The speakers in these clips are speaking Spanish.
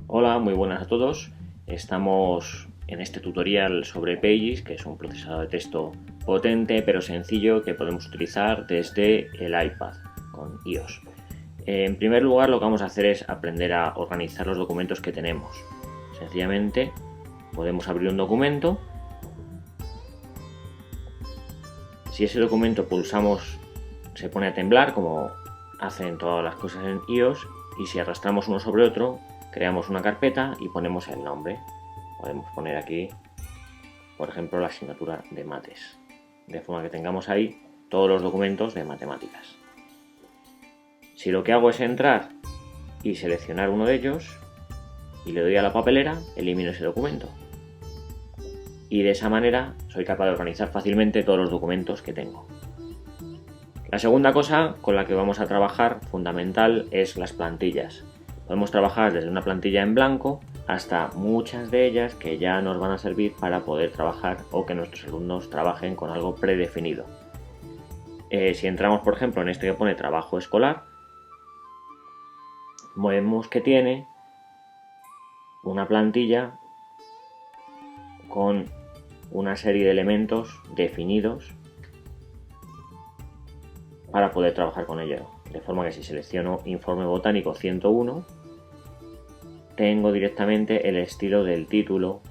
Hola, muy buenas a todos. Estamos en este tutorial sobre Pages, que es un procesador de texto potente pero sencillo que podemos utilizar desde el iPad con iOS. En primer lugar, lo que vamos a hacer es aprender a organizar los documentos que tenemos. Sencillamente podemos abrir un documento. Si ese documento pulsamos, se pone a temblar, como hacen todas las cosas en iOS, y si arrastramos uno sobre otro, creamos una carpeta y ponemos el nombre. Podemos poner aquí, por ejemplo, la asignatura de mates, de forma que tengamos ahí todos los documentos de matemáticas. Si lo que hago es entrar y seleccionar uno de ellos y le doy a la papelera, elimino ese documento. Y de esa manera soy capaz de organizar fácilmente todos los documentos que tengo. La segunda cosa con la que vamos a trabajar, fundamental, es las plantillas. Podemos trabajar desde una plantilla en blanco hasta muchas de ellas que ya nos van a servir para poder trabajar o que nuestros alumnos trabajen con algo predefinido. Si entramos, por ejemplo, en este que pone trabajo escolar, vemos que tiene una plantilla con una serie de elementos definidos para poder trabajar con ello. De forma que si selecciono informe botánico 101, tengo directamente el estilo del título,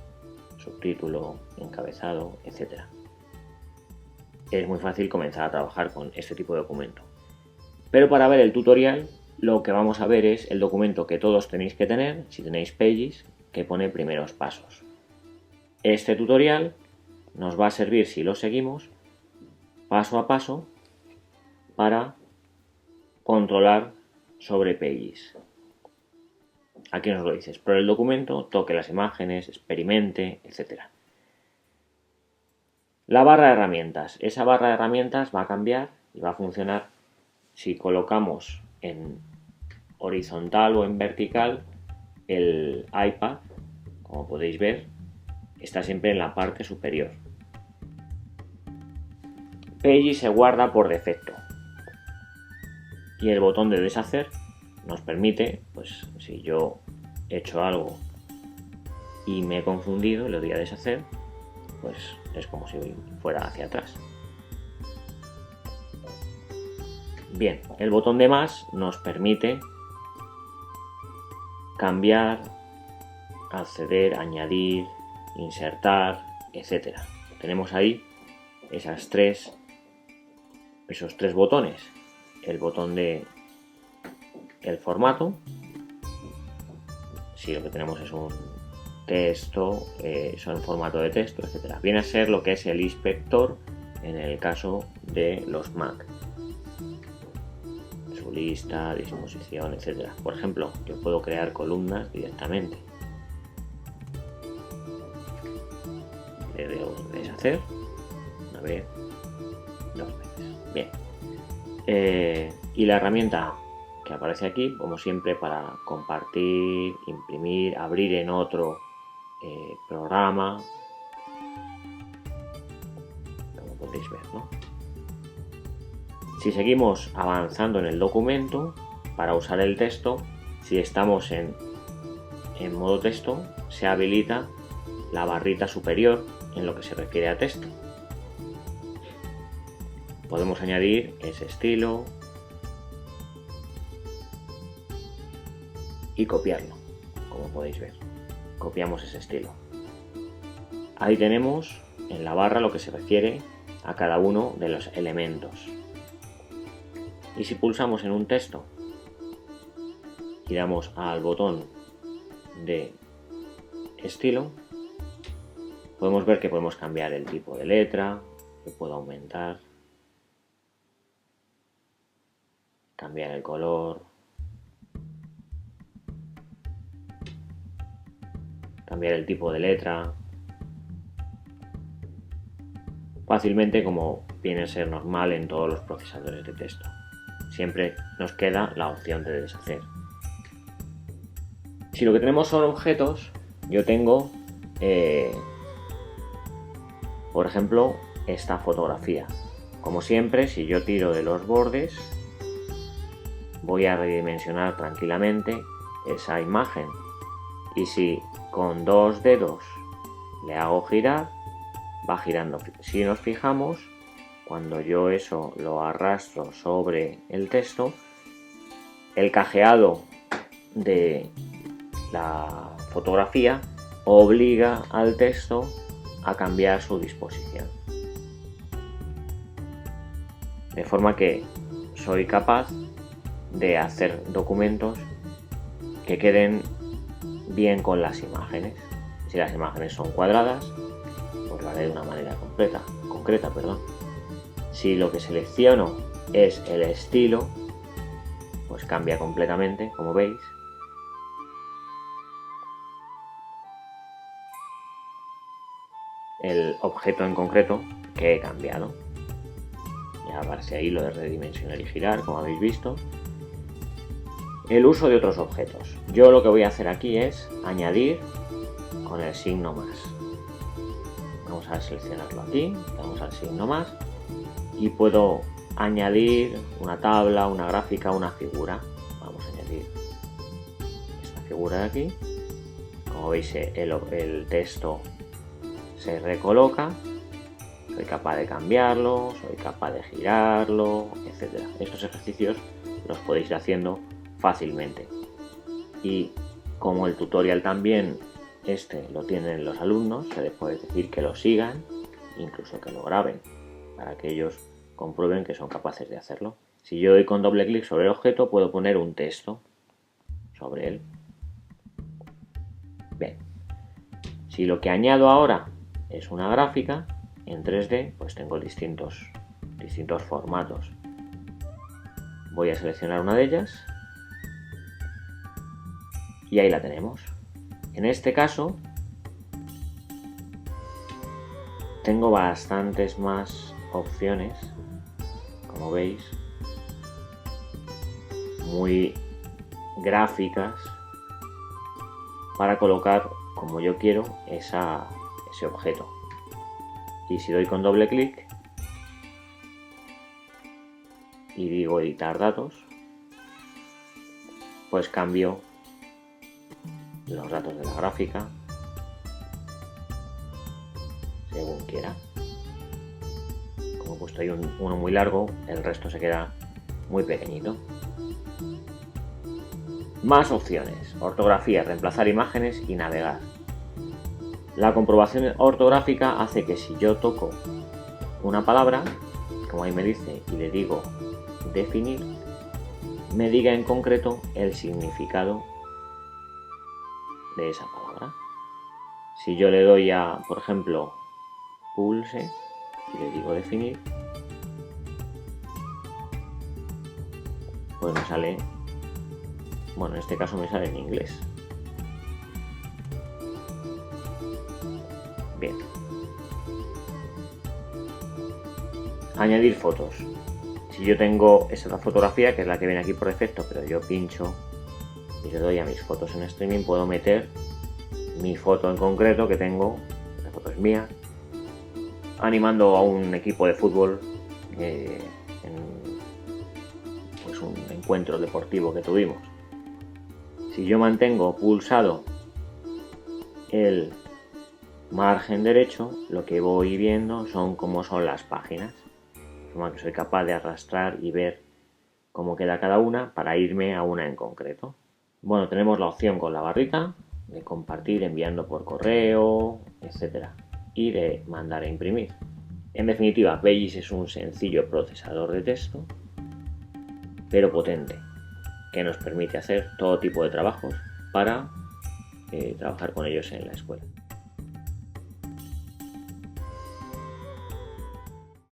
subtítulo, encabezado, etc. Es muy fácil comenzar a trabajar con este tipo de documento. Pero para ver el tutorial, lo que vamos a ver es el documento que todos tenéis que tener, si tenéis Pages, que pone primeros pasos. Este tutorial nos va a servir, si lo seguimos, paso a paso, para controlar sobre Pages. Aquí nos lo dice: explore el documento, toque las imágenes, experimente, etc. La barra de herramientas. Esa barra de herramientas va a cambiar y va a funcionar si colocamos en horizontal o en vertical el iPad. Como podéis ver, está siempre en la parte superior. Pages se guarda por defecto. Y el botón de deshacer nos permite, pues si yo he hecho algo y me he confundido y le doy a deshacer, pues es como si fuera hacia atrás. Bien, el botón de más nos permite cambiar, acceder, añadir, insertar, etc. Tenemos ahí esos tres botones. El botón de el formato, si lo que tenemos es un texto, son en formato de texto, etc. Viene a ser lo que es el inspector en el caso de los Mac. Su lista, disposición, etc. Por ejemplo, yo puedo crear columnas directamente. Le doy a deshacer una vez, dos veces. Bien. Y la herramienta que aparece aquí, como siempre, para compartir, imprimir, abrir en otro programa, como podéis ver, ¿no? Si seguimos avanzando en el documento, para usar el texto, si estamos en modo texto, se habilita la barrita superior en lo que se refiere a texto. Podemos añadir ese estilo y copiarlo, como podéis ver. Copiamos ese estilo. Ahí tenemos en la barra lo que se refiere a cada uno de los elementos. Y si pulsamos en un texto y damos al botón de estilo, podemos ver que podemos cambiar el tipo de letra, que puedo aumentar, cambiar el color, cambiar el tipo de letra, fácilmente, como viene a ser normal en todos los procesadores de texto. Siempre nos queda la opción de deshacer. Si lo que tenemos son objetos, yo tengo, por ejemplo, esta fotografía. Como siempre, si yo tiro de los bordes, voy a redimensionar tranquilamente esa imagen Y si con 2 dedos le hago girar, va girando. Si nos fijamos, cuando yo eso lo arrastro sobre el texto, el cajeado de la fotografía obliga al texto a cambiar su disposición. De forma que soy capaz de hacer documentos que queden bien con las imágenes. Si las imágenes son cuadradas, pues lo haré de una manera concreta. Si lo que selecciono es el estilo, pues cambia completamente, como veis. El objeto en concreto que he cambiado. Ya aparece ahí lo de redimensionar y girar, como habéis visto. El uso de otros objetos. Yo lo que voy a hacer aquí es añadir con el signo más. Vamos a seleccionarlo aquí, damos al signo más y puedo añadir una tabla, una gráfica, una figura. Vamos a añadir esta figura de aquí. Como veis, el texto se recoloca. Soy capaz de cambiarlo, soy capaz de girarlo, etc. Estos ejercicios los podéis ir haciendo fácilmente. Y como el tutorial también lo tienen los alumnos, se les puede decir que lo sigan, incluso que lo graben, para que ellos comprueben que son capaces de hacerlo. Si yo doy con doble clic sobre el objeto, puedo poner un texto sobre él. Bien. Si lo que añado ahora es una gráfica en 3D, pues tengo distintos formatos. Voy a seleccionar una de ellas y ahí la tenemos. En este caso tengo bastantes más opciones, como veis, muy gráficas, para colocar como yo quiero ese objeto. Y si doy con doble clic y digo editar datos, pues cambio los datos de la gráfica según quiera. Como he puesto ahí uno muy largo, el resto se queda muy pequeñito. Más opciones: ortografía, reemplazar imágenes y navegar. La comprobación ortográfica hace que si yo toco una palabra, como ahí me dice, y le digo definir, me diga en concreto el significado de esa palabra. Si yo le doy a, por ejemplo, pulse y le digo definir, pues me sale, bueno, en este caso me sale en inglés. Bien. Añadir fotos. Si yo tengo esa fotografía, que es la que viene aquí por defecto, pero yo pincho y le doy a mis fotos en streaming, puedo meter mi foto en concreto que tengo, la foto es mía, animando a un equipo de fútbol en pues un encuentro deportivo que tuvimos. Si yo mantengo pulsado el margen derecho, lo que voy viendo son cómo son las páginas, de forma que soy capaz de arrastrar y ver cómo queda cada una para irme a una en concreto. Bueno, tenemos la opción con la barrita de compartir enviando por correo, etcétera, y de mandar a imprimir. En definitiva, Veis es un sencillo procesador de texto, pero potente, que nos permite hacer todo tipo de trabajos para trabajar con ellos en la escuela.